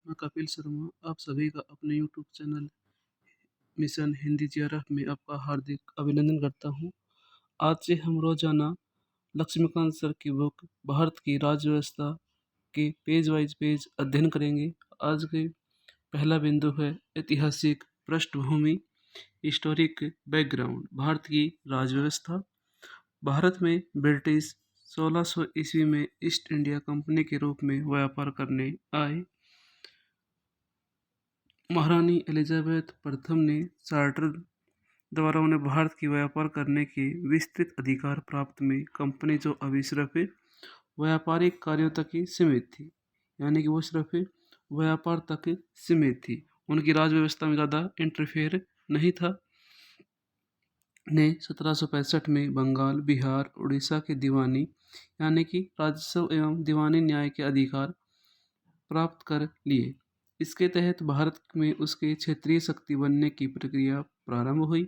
मैं कपिल शर्मा आप सभी का अपने YouTube channel mission Hindi GRF में आपका हार्दिक अभिनंदन करता हूँ। आज से हम रोजाना लक्ष्मीकांत सर की बुक भारत की राज्य व्यवस्था के पेज वाइज पेज अध्ययन करेंगे। आज के पहला बिंदु है ऐतिहासिक पृष्ठभूमि, हिस्टोरिक बैकग्राउंड। भारत की राज्य व्यवस्था। भारत में ब्रिटिश 1600 ईस्वी में ईस्ट इंडिया कंपनी के रूप में व्यापार करने आए। महारानी एलिजाबेथ प्रथम ने चार्टर द्वारा उन्हें भारत की व्यापार करने के विस्तृत अधिकार प्राप्त में कंपनी जो अभी सिर्फ व्यापारिक कार्यों तक ही सीमित थी, यानी कि वो सिर्फ व्यापार तक सीमित थी, उनकी राज व्यवस्था में ज़्यादा इंटरफेयर नहीं था। ने 1765 में बंगाल, बिहार, उड़ीसा के दीवानी यानी कि राजस्व एवं दीवानी न्याय के अधिकार प्राप्त कर लिए। इसके तहत भारत में उसके क्षेत्रीय शक्ति बनने की प्रक्रिया प्रारंभ हुई।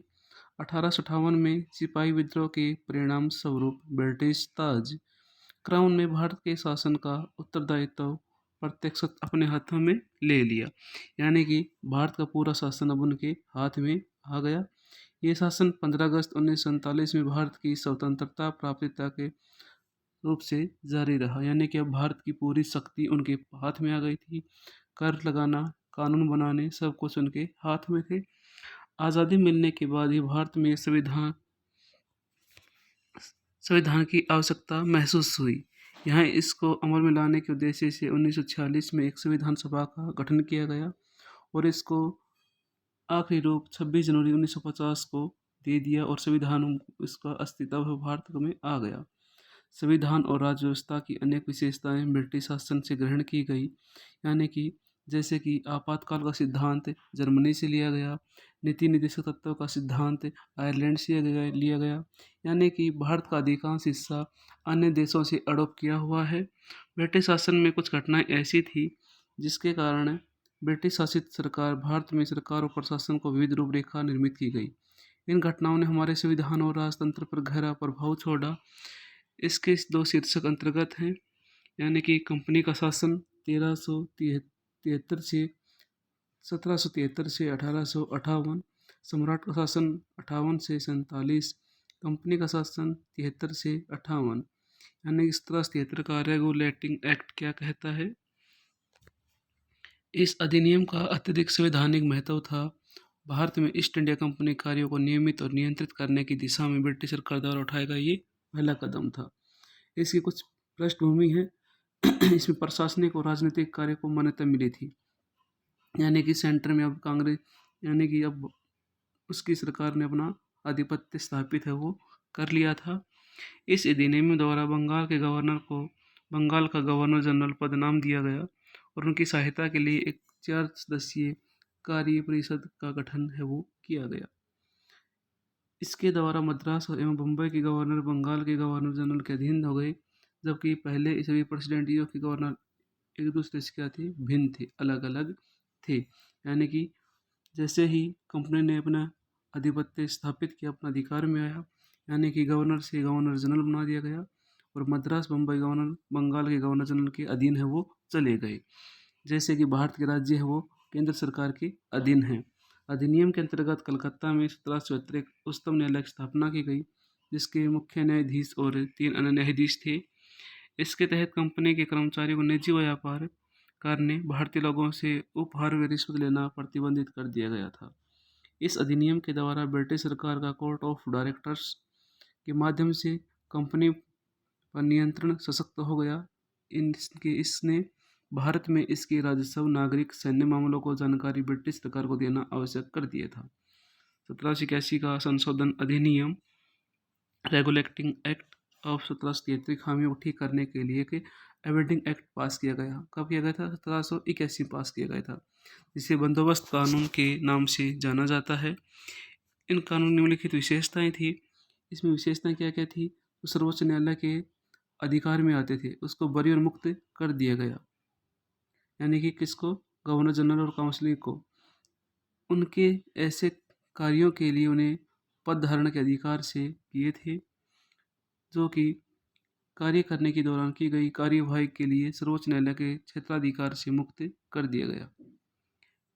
1858 में सिपाही विद्रोह के परिणाम स्वरूप ब्रिटिश ताज क्राउन ने भारत के शासन का उत्तरदायित्व प्रत्यक्ष अपने हाथों में ले लिया, यानी कि भारत का पूरा शासन अब उनके हाथ में आ गया। ये शासन 15 अगस्त 1947 में भारत की स्वतंत्रता प्राप्ति के रूप से जारी रहा, यानी कि अब भारत की पूरी शक्ति उनके हाथ में आ गई थी। कर लगाना, कानून बनाने, सब कुछ उनके हाथ में थे। आज़ादी मिलने के बाद ही भारत में संविधान संविधान की आवश्यकता महसूस हुई। यहाँ इसको अमल में लाने के उद्देश्य से 1946 में एक संविधान सभा का गठन किया गया और इसको आखिरी रूप 26 जनवरी 1950 को दे दिया और संविधान इसका अस्तित्व भारत में आ गया। संविधान और राज्य व्यवस्था की अनेक विशेषताएं ब्रिटिश शासन से ग्रहण की गई, यानी कि जैसे कि आपातकाल का सिद्धांत जर्मनी से लिया गया, नीति निर्देशक तत्व का सिद्धांत आयरलैंड से लिया गया, यानी कि भारत का अधिकांश हिस्सा अन्य देशों से अडोप्ट किया हुआ है। ब्रिटिश शासन में कुछ घटनाएं ऐसी थी जिसके कारण ब्रिटिश शासित सरकार भारत में सरकार और प्रशासन को विविध रूपरेखा निर्मित की गई। इन घटनाओं ने हमारे संविधान और राजतंत्र पर गहरा प्रभाव छोड़ा। इसके दो शीर्षक अंतर्गत हैं, यानी कि कंपनी का शासन 1373 से 1773 से 1858, सम्राट का शासन 58 से 47, कंपनी का शासन 73 से 58, यानी 1773 का रेगुलेटिंग एक्ट क्या कहता है। इस अधिनियम का अत्यधिक संवैधानिक महत्व था। भारत में ईस्ट इंडिया कंपनी कार्यों को नियमित और नियंत्रित करने की दिशा में ब्रिटिश सरकार द्वारा उठाया गया ये पहला कदम था। इसकी कुछ पृष्ठभूमि है। इसमें प्रशासनिक और राजनीतिक कार्य को मान्यता मिली थी, यानी कि सेंटर में अब कांग्रेस, यानी कि अब उसकी सरकार ने अपना आधिपत्य स्थापित है वो कर लिया था। इस अधिनियम द्वारा बंगाल के गवर्नर को बंगाल का गवर्नर जनरल पद नाम दिया गया और उनकी सहायता के लिए एक 4 सदस्यीय कार्य परिषद का गठन है वो किया गया। इसके द्वारा मद्रास एवं बम्बई के गवर्नर बंगाल के गवर्नर जनरल के अधीन हो गए, जबकि पहले सभी प्रेसिडेंटियों के गवर्नर एक दूसरे से क्या थे, भिन्न थे, अलग अलग थे। यानी कि जैसे ही कंपनी ने अपना आधिपत्य स्थापित किया, अपना अधिकार में आया, यानी कि गवर्नर से गवर्नर जनरल बना दिया गया और मद्रास बम्बई गवर्नर बंगाल के गवर्नर जनरल के अधीन है वो चले गए। जैसे कि भारत के राज्य है वो केंद्र सरकार के अधीन है। अधिनियम के अंतर्गत कलकत्ता में 1774 एक उच्चतम न्यायालय की स्थापना की गई, जिसके मुख्य न्यायाधीश और 3 अन्य न्यायाधीश थे। इसके तहत कंपनी के कर्मचारियों को निजी व्यापार करने, भारतीय लोगों से उपहार व रिश्वत लेना प्रतिबंधित कर दिया गया था। इस अधिनियम के द्वारा ब्रिटिश सरकार का कोर्ट ऑफ डायरेक्टर्स के माध्यम से कंपनी पर नियंत्रण सशक्त हो गया। इसने भारत में इसके राजस्व, नागरिक, सैन्य मामलों को जानकारी ब्रिटिश सरकार को देना आवश्यक कर दिया था। 1781 का संशोधन अधिनियम रेगुलेटिंग एक्ट ऑफ 1773 खामियों को ठीक करने के लिए एक एमेंडिंग एक्ट पास किया गया। कब किया गया था? 1781 पास किया गया था, जिसे बंदोबस्त कानून के नाम से जाना जाता है। इन कानून निम्नलिखित विशेषताएं थी। इसमें विशेषताएं क्या क्या थी? तो सर्वोच्च न्यायालय के अधिकार में आते थे, उसको बरी और मुक्त कर दिया गया, यानी कि किसको? गवर्नर जनरल और काउंसिल को। उनके ऐसे कार्यों के लिए उन्हें पद धारण के अधिकार से किए थे, जो कि कार्य करने के दौरान की गई कार्यवाही के लिए सर्वोच्च न्यायालय के क्षेत्राधिकार से मुक्त कर दिया गया।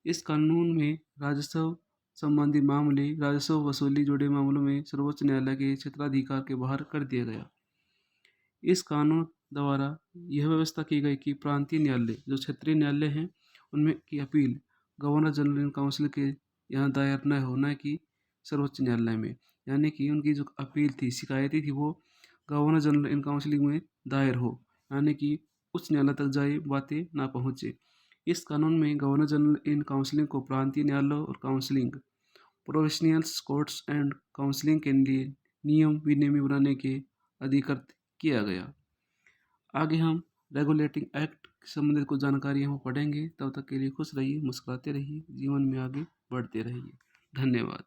इस कानून में राजस्व संबंधी मामले, राजस्व वसूली जुड़े मामलों में सर्वोच्च न्यायालय के क्षेत्राधिकार के बाहर कर दिया गया। इस कानून द्वारा यह व्यवस्था की गई कि प्रांतीय न्यायालय, जो क्षेत्रीय न्यायालय हैं, उनमें की appeal governor general in council के यहाँ दायर न हो, न कि सर्वोच्च न्यायालय में। यानी कि उनकी जो अपील थी, शिकायतें थी, वो गवर्नर जनरल इन काउंसिलिंग में दायर हो, यानी कि उच्च न्यायालय तक जाए बातें ना पहुँचे। इस कानून में गवर्नर जनरल इन काउंसिलिंग को प्रांतीय न्यायालयों और counselling provincial courts and counselling के लिए नियम विनियम बनाने के अधिकृत किया गया। आगे हम रेगुलेटिंग एक्ट से संबंधित कुछ जानकारी हम पढ़ेंगे। तब तक के लिए खुश रहिए, मुस्कुराते रहिए, जीवन में आगे बढ़ते रहिए। धन्यवाद।